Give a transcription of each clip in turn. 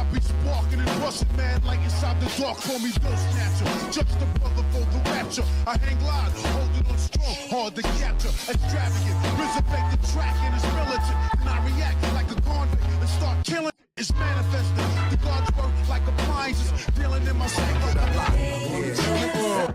I be sparking and busting mad like inside the dark. Call me Bill Snatcher, just a brother for the rapture. I hang live, holding on strong, hard to capture. Extravagant, resurrect the track and it's militant. And I react like a convict and start killing. It's manifesting. The gods work like appliances, dealing in my cycle a lot.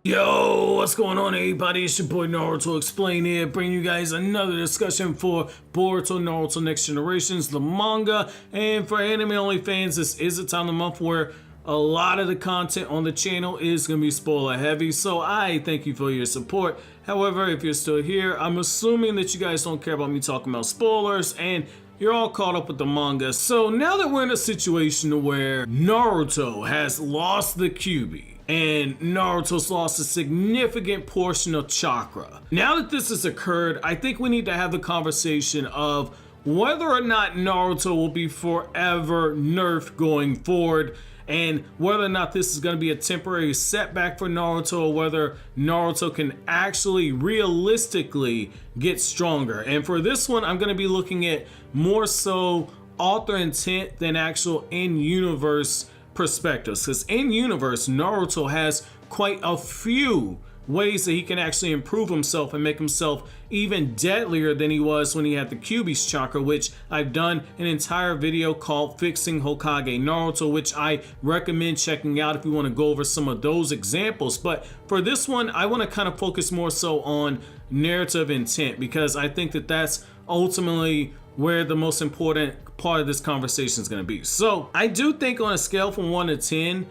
Yo, what's going on everybody? It's your boy Naruto Explain here, bringing you guys another discussion for Boruto Naruto Next Generations, the manga. And for anime only fans, this is a time of the month where a lot of the content on the channel is going to be spoiler heavy, so I thank you for your support. However, if you're still here, I'm assuming that you guys don't care about me talking about spoilers and you're all caught up with the manga. So now that we're in a situation where Naruto has lost the Kyuubi, and Naruto's lost a significant portion of chakra. Now that this has occurred, I think we need to have the conversation of whether or not Naruto will be forever nerfed going forward, and whether or not this is going to be a temporary setback for Naruto, or whether Naruto can actually realistically get stronger. And for this one, I'm going to be looking at more so author intent than actual in-universe perspectives, because in universe Naruto has quite a few ways that he can actually improve himself and make himself even deadlier than he was when he had the Kyuubi's chakra, which I've done an entire video called Fixing Hokage Naruto, which I recommend checking out if you want to go over some of those examples. But for this one, I want to kind of focus more so on narrative intent, because I think that that's ultimately where the most important part of this conversation is going to be. So I do think on a scale from 1 to 10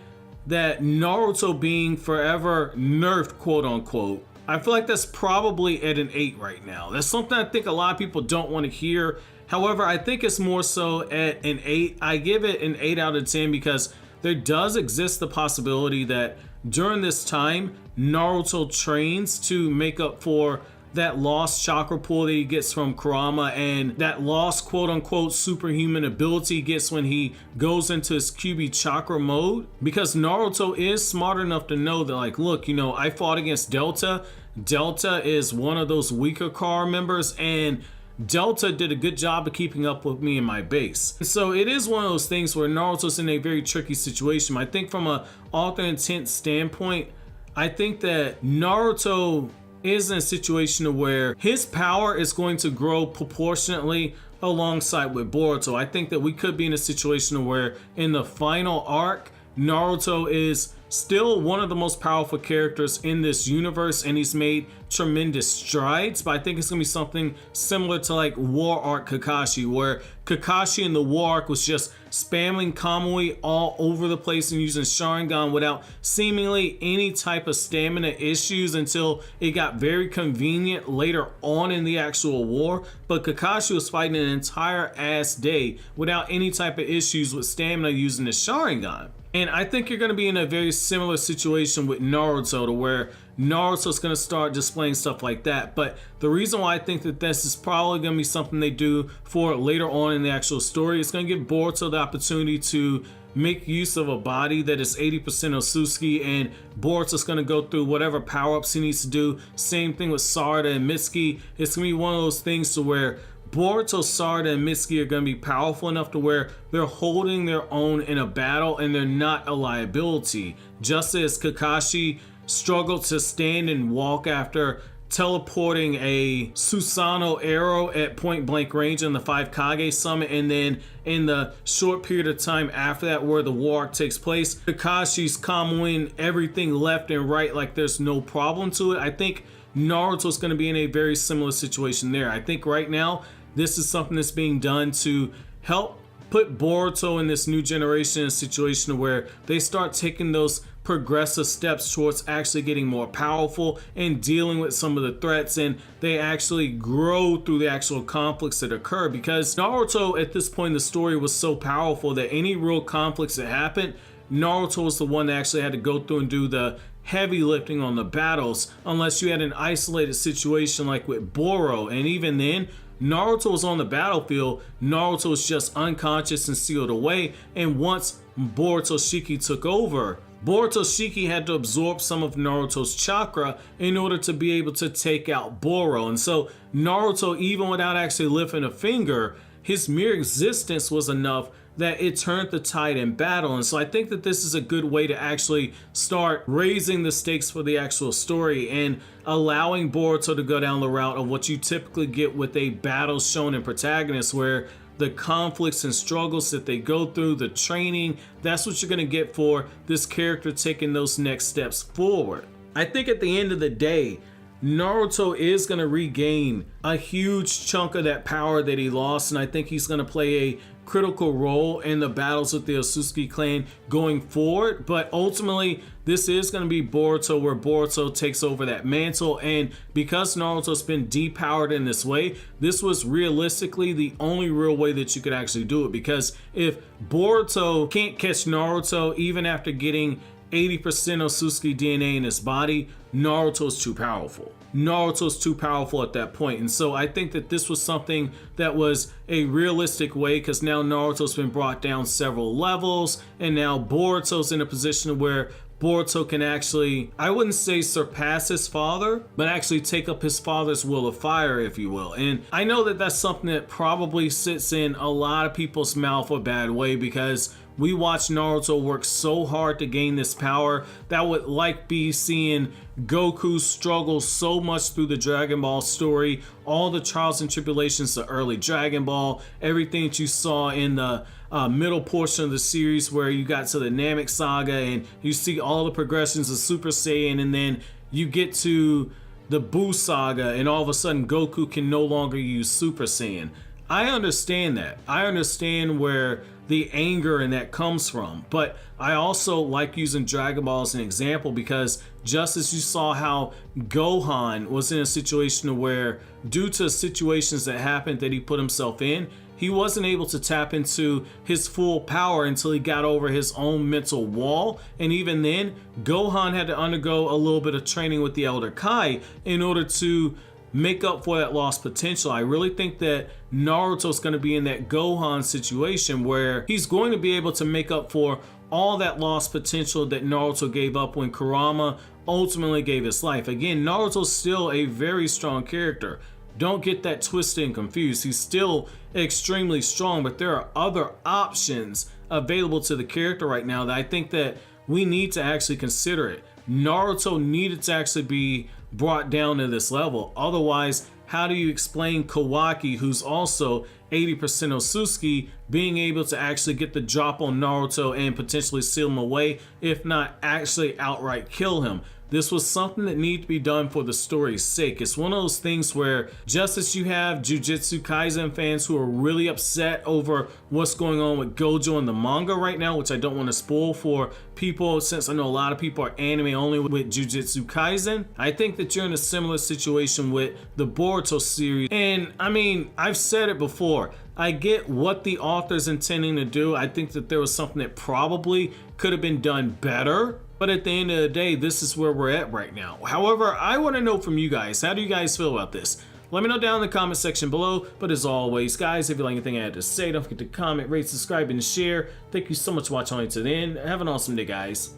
that Naruto being forever nerfed, quote unquote, I feel like that's probably at an 8 right now. That's something I think a lot of people don't want to hear. However, I think it's more so at an 8. I give it an 8 out of 10 because there does exist the possibility that during this time Naruto trains to make up for that lost chakra pool that he gets from Kurama, and that lost quote unquote superhuman ability he gets when he goes into his Kyuubi chakra mode. Because Naruto is smart enough to know that, like, look, you know, I fought against Delta. Delta is one of those weaker car members, and Delta did a good job of keeping up with me in my base. So it is one of those things where Naruto's in a very tricky situation. I think from a author intent standpoint, I think that Naruto is in a situation where his power is going to grow proportionately alongside with Boruto. I think that we could be in a situation where in the final arc, Naruto is still one of the most powerful characters in this universe, and he's made tremendous strides. But I think it's gonna be something similar to like War Arc Kakashi, where Kakashi in the War Arc was just spamming Kamui all over the place and using Sharingan without seemingly any type of stamina issues until it got very convenient later on in the actual war. But Kakashi was fighting an entire ass day without any type of issues with stamina using the Sharingan. And I think you're going to be in a very similar situation with Naruto, to where Naruto's going to start displaying stuff like that. But the reason why I think that this is probably going to be something they do for later on in the actual story, it's going to give Boruto the opportunity to make use of a body that is 80% Otsutsuki, and Boruto's going to go through whatever power-ups he needs to do. Same thing with Sarada and Mitsuki. It's going to be one of those things to where Boruto, Sarada, and Mitsuki are going to be powerful enough to where they're holding their own in a battle and they're not a liability. Just as Kakashi struggled to stand and walk after teleporting a Susanoo arrow at point blank range in the 5 Kage summit, and then in the short period of time after that where the war arc takes place, Kakashi's Kamuing everything left and right like there's no problem to it. I think Naruto's going to be in a very similar situation there. I think right now this is something that's being done to help put Boruto in this new generation in a situation where they start taking those progressive steps towards actually getting more powerful and dealing with some of the threats, and they actually grow through the actual conflicts that occur. Because Naruto at this point in the story was so powerful that any real conflicts that happened, Naruto was the one that actually had to go through and do the heavy lifting on the battles, unless you had an isolated situation like with Boro. And even then, Naruto was on the battlefield, Naruto was just unconscious and sealed away. And once Boruto Shiki took over, Boruto Shiki had to absorb some of Naruto's chakra in order to be able to take out Boro. And so Naruto, even without actually lifting a finger, his mere existence was enough that it turned the tide in battle. And so I think that this is a good way to actually start raising the stakes for the actual story and allowing Boruto to go down the route of what you typically get with a battle shonen protagonist, where the conflicts and struggles that they go through, the training, that's what you're going to get for this character taking those next steps forward. I think at the end of the day, Naruto is going to regain a huge chunk of that power that he lost, and I think he's going to play a critical role in the battles with the Otsutsuki clan going forward. But ultimately, this is going to be Boruto, where Boruto takes over that mantle. And because Naruto's been depowered in this way, this was realistically the only real way that you could actually do it. Because if Boruto can't catch Naruto even after getting 80% Otsutsuki DNA in his body, Naruto's too powerful. Naruto's too powerful at that point. And so I think that this was something that was a realistic way, because now Naruto's been brought down several levels, and now Boruto's in a position where Boruto can actually, I wouldn't say surpass his father, but actually take up his father's will of fire, if you will. And I know that that's something that probably sits in a lot of people's mouth a bad way, because we watched Naruto work so hard to gain this power. That would like be seeing Goku struggle so much through the Dragon Ball story, all the trials and tribulations of early Dragon Ball, everything that you saw in the middle portion of the series where you got to the Namek Saga and you see all the progressions of Super Saiyan, and then you get to the Buu Saga and all of a sudden Goku can no longer use Super Saiyan. I understand that. I understand where the anger in that comes from, but I also like using Dragon Ball as an example, because just as you saw how Gohan was in a situation where, due to situations that happened that he put himself in, he wasn't able to tap into his full power until he got over his own mental wall. And even then, Gohan had to undergo a little bit of training with the Elder Kai in order to make up for that lost potential. I really think that Naruto's going to be in that Gohan situation where he's going to be able to make up for all that lost potential that Naruto gave up when Kurama ultimately gave his life. Again, Naruto's still a very strong character. Don't get that twisted and confused. He's still extremely strong, but there are other options available to the character right now that I think that we need to actually consider it. Naruto needed to actually be brought down to this level. Otherwise, how do you explain Kawaki, who's also 80% Otsutsuki, being able to actually get the drop on Naruto and potentially seal him away, if not actually outright kill him? This was something that needed to be done for the story's sake. It's one of those things where, just as you have Jujutsu Kaisen fans who are really upset over what's going on with Gojo in the manga right now, which I don't want to spoil for people, since I know a lot of people are anime only with Jujutsu Kaisen, I think that you're in a similar situation with the Boruto series. And I mean, I've said it before, I get what the author's intending to do. I think that there was something that probably could have been done better. But at the end of the day, this is where we're at right now. However, I want to know from you guys, how do you guys feel about this? Let me know down in the comment section below. But as always, guys, if you like anything I had to say, don't forget to comment, rate, subscribe, and share. Thank you so much for watching to the end. Have an awesome day, guys.